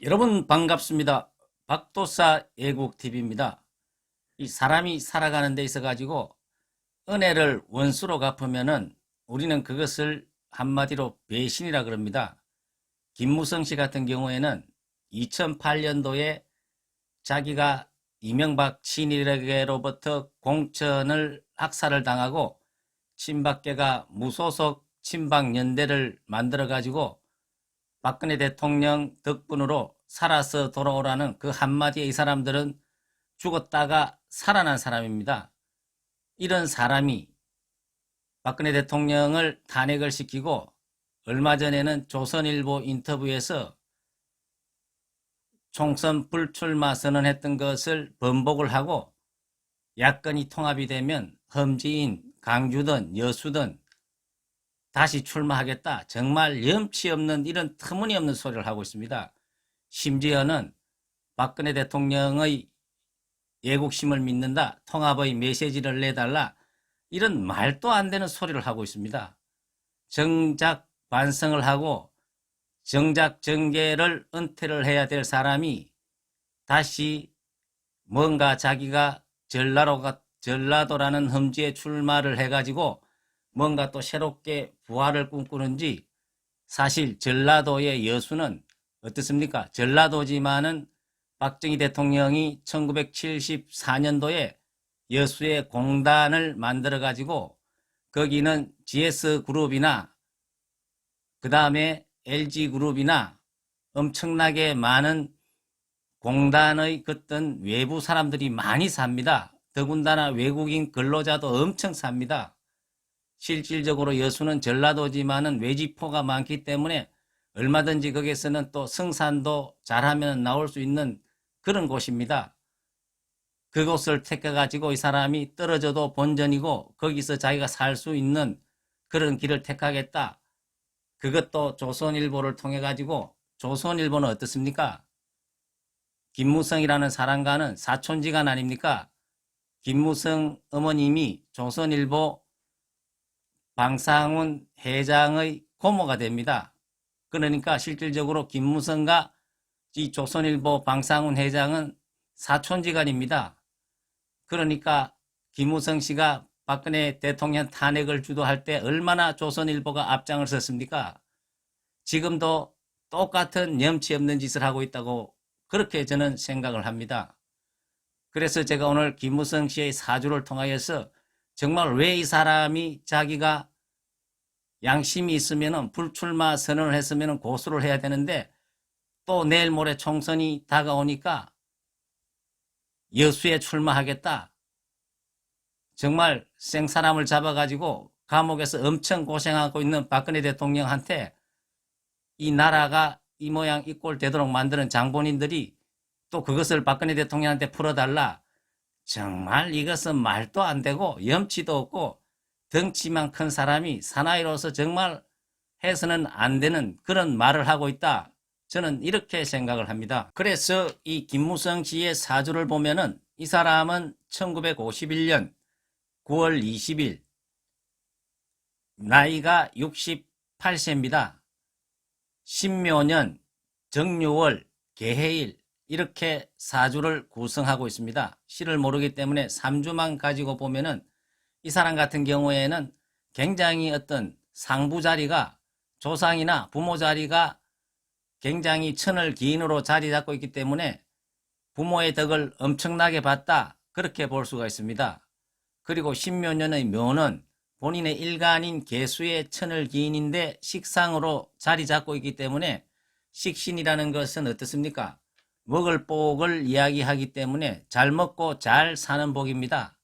여러분 반갑습니다. 박도사 애국TV입니다. 이 사람이 살아가는 데 있어 가지고 은혜를 원수로 갚으면은 우리는 그것을 한마디로 배신이라 그럽니다. 김무성 씨 같은 경우에는 2008년도에 자기가 이명박 친일에게로부터 공천을 학살을 당하고 친박계가 무소속 친박연대를 만들어 가지고 박근혜 대통령 덕분으로 살아서 돌아오라는 그 한마디에 이 사람들은 죽었다가 살아난 사람입니다. 이런 사람이 박근혜 대통령을 탄핵을 시키고 얼마 전에는 조선일보 인터뷰에서 총선 불출마 선언했던 것을 번복을 하고 야권이 통합이 되면 험지인, 강주든 여수든 다시 출마하겠다. 정말 염치 없는 이런 터무니없는 소리를 하고 있습니다. 심지어는 박근혜 대통령의 애국심을 믿는다. 통합의 메시지를 내달라. 이런 말도 안 되는 소리를 하고 있습니다. 정작 반성을 하고 정작 정계를 은퇴를 해야 될 사람이 다시 뭔가 자기가 전라도라는 험지에 출마를 해가지고 뭔가 또 새롭게 부활을 꿈꾸는지. 사실 전라도의 여수는 어떻습니까? 전라도지만은 박정희 대통령이 1974년도에 여수에 공단을 만들어 가지고 거기는 GS그룹이나 그 다음에 LG그룹이나 엄청나게 많은 공단의 어떤 외부 사람들이 많이 삽니다. 더군다나 외국인 근로자도 엄청 삽니다. 실질적으로 여수는 전라도지만은 외지포가 많기 때문에 얼마든지 거기에서는 또 생산도 잘하면 나올 수 있는 그런 곳입니다. 그곳을 택해가지고 이 사람이 떨어져도 본전이고 거기서 자기가 살 수 있는 그런 길을 택하겠다. 그것도 조선일보를 통해 가지고. 조선일보는 어떻습니까? 김무성이라는 사람과는 사촌지간 아닙니까? 김무성 어머님이 조선일보 방상훈 회장의 고모가 됩니다. 그러니까 실질적으로 김무성과 이 조선일보 방상훈 회장은 사촌지간입니다. 그러니까 김무성 씨가 박근혜 대통령 탄핵을 주도할 때 얼마나 조선일보가 앞장을 섰습니까? 지금도 똑같은 염치 없는 짓을 하고 있다고 그렇게 저는 생각을 합니다. 그래서 제가 오늘 김무성 씨의 사주를 통하여서 정말 왜 이 사람이 자기가 양심이 있으면 불출마 선언을 했으면 고소를 해야 되는데 또 내일 모레 총선이 다가오니까 여수에 출마하겠다. 정말 생사람을 잡아가지고 감옥에서 엄청 고생하고 있는 박근혜 대통령한테 이 나라가 이 모양 이 꼴 되도록 만드는 장본인들이 또 그것을 박근혜 대통령한테 풀어달라. 정말 이것은 말도 안 되고 염치도 없고 덩치만 큰 사람이 사나이로서 정말 해서는 안 되는 그런 말을 하고 있다. 저는 이렇게 생각을 합니다. 그래서 이 김무성 씨의 사주를 보면은 이 사람은 1951년 9월 20일 나이가 68세입니다. 신묘년 정묘월 개해일 이렇게 사주를 구성하고 있습니다. 시를 모르기 때문에 3주만 가지고 보면은 이 사람 같은 경우에는 굉장히 어떤 상부 자리가 조상이나 부모 자리가 굉장히 천을 기인으로 자리 잡고 있기 때문에 부모의 덕을 엄청나게 봤다. 그렇게 볼 수가 있습니다. 그리고 신묘년의 묘는 본인의 일간인 개수의 천을 기인인데 식상으로 자리 잡고 있기 때문에 식신이라는 것은 어떻습니까? 먹을 복을 이야기하기 때문에 잘 먹고 잘 사는 복입니다.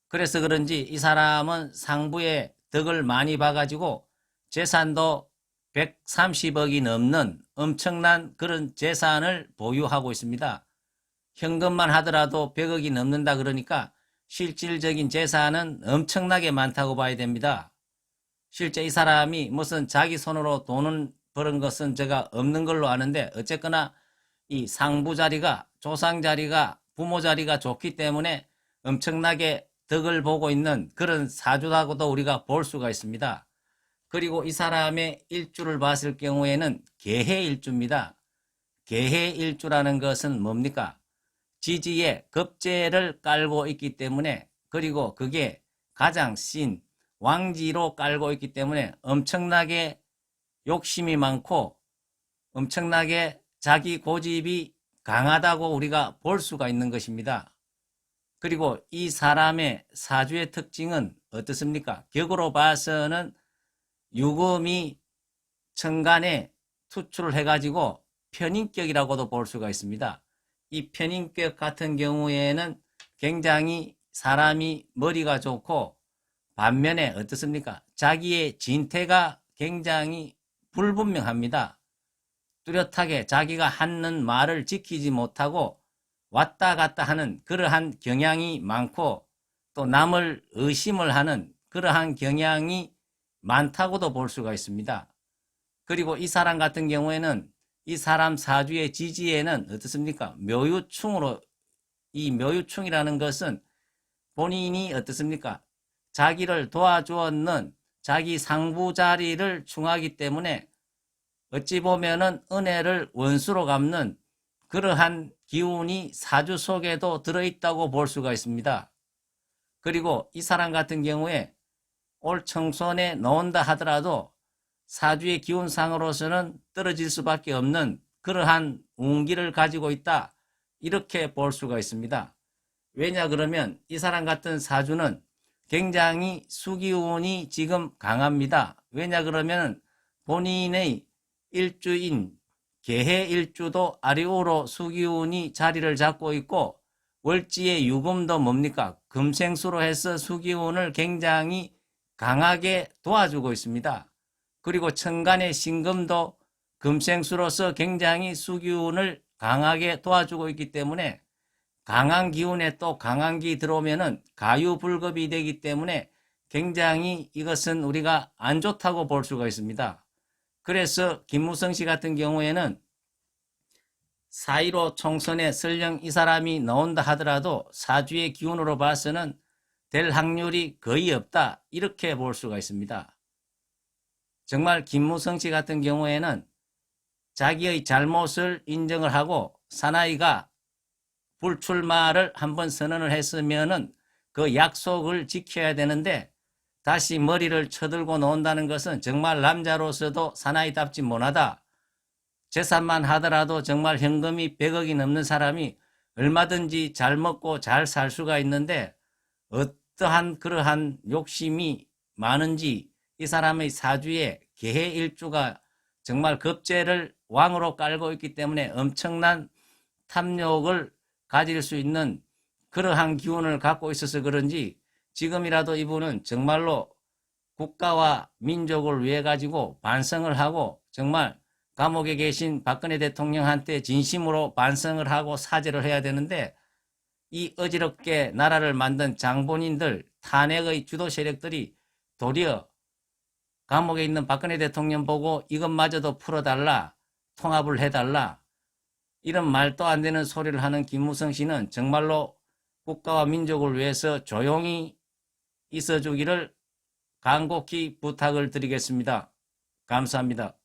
그래서 그런지 이 사람은 상부에 덕을 많이 봐가지고 재산도 130억이 넘는 엄청난 그런 재산을 보유하고 있습니다. 현금만 하더라도 100억이 넘는다 그러니까 실질적인 재산은 엄청나게 많다고 봐야 됩니다. 실제 이 사람이 무슨 자기 손으로 돈을 버는 것은 제가 없는 걸로 아는데 어쨌거나 이 상부 자리가 조상 자리가 부모 자리가 좋기 때문에 엄청나게 덕을 보고 있는 그런 사주라고도 우리가 볼 수가 있습니다. 그리고 이 사람의 일주를 봤을 경우에는 개해일주입니다. 계해일주라는 것은 뭡니까? 지지에 겁재를 깔고 있기 때문에, 그리고 그게 가장 신 왕지로 깔고 있기 때문에 엄청나게 욕심이 많고 엄청나게 자기 고집이 강하다고 우리가 볼 수가 있는 것입니다. 그리고 이 사람의 사주의 특징은 어떻습니까? 격으로 봐서는 유금이 천간에 투출을 해가지고 편인격이라고도 볼 수가 있습니다. 이 편인격 같은 경우에는 굉장히 사람이 머리가 좋고, 반면에 어떻습니까? 자기의 진태가 굉장히 불분명합니다. 뚜렷하게 자기가 하는 말을 지키지 못하고 왔다 갔다 하는 그러한 경향이 많고, 또 남을 의심을 하는 그러한 경향이 많다고도 볼 수가 있습니다. 그리고 이 사람 같은 경우에는 이 사람 사주의 지지에는 어떻습니까? 묘유충으로, 이 묘유충이라는 것은 본인이 어떻습니까? 자기를 도와주었는 자기 상부 자리를 충하기 때문에 어찌 보면은 은혜를 원수로 갚는 그러한 기운이 사주 속에도 들어있다고 볼 수가 있습니다. 그리고 이 사람 같은 경우에 올 청손에 나온다 하더라도 사주의 기운상으로서는 떨어질 수밖에 없는 그러한 운기를 가지고 있다, 이렇게 볼 수가 있습니다. 왜냐 그러면 이 사람 같은 사주는 굉장히 수기운이 지금 강합니다. 왜냐 그러면 본인의 일주인 계해일주도 아래오로 수기운이 자리를 잡고 있고, 월지의 유금도 뭡니까? 금생수로 해서 수기운을 굉장히 강하게 도와주고 있습니다. 그리고 천간의 신금도 금생수로서 굉장히 수기운을 강하게 도와주고 있기 때문에 강한 기운에 또 강한 기 들어오면은 가유불급이 되기 때문에 굉장히 이것은 우리가 안 좋다고 볼 수가 있습니다. 그래서 김무성 씨 같은 경우에는 4.15 총선에 설령 이 사람이 나온다 하더라도 사주의 기운으로 봐서는 될 확률이 거의 없다, 이렇게 볼 수가 있습니다. 정말 김무성 씨 같은 경우에는 자기의 잘못을 인정을 하고 사나이가 불출마를 한번 선언을 했으면은 그 약속을 지켜야 되는데, 다시 머리를 쳐들고 나온다는 것은 정말 남자로서도 사나이답지 못하다. 재산만 하더라도 정말 현금이 100억이 넘는 사람이 얼마든지 잘 먹고 잘 살 수가 있는데, 어떠한 그러한 욕심이 많은지 이 사람의 사주에 계해일주가 정말 겁재를 왕으로 깔고 있기 때문에 엄청난 탐욕을 가질 수 있는 그러한 기운을 갖고 있어서 그런지 지금이라도 이분은 정말로 국가와 민족을 위해 가지고 반성을 하고, 정말 감옥에 계신 박근혜 대통령한테 진심으로 반성을 하고 사죄를 해야 되는데, 이 어지럽게 나라를 만든 장본인들, 탄핵의 주도 세력들이 도리어 감옥에 있는 박근혜 대통령 보고 이것마저도 풀어달라, 통합을 해달라, 이런 말도 안 되는 소리를 하는 김무성 씨는 정말로 국가와 민족을 위해서 조용히 있어주기를 간곡히 부탁을 드리겠습니다. 감사합니다.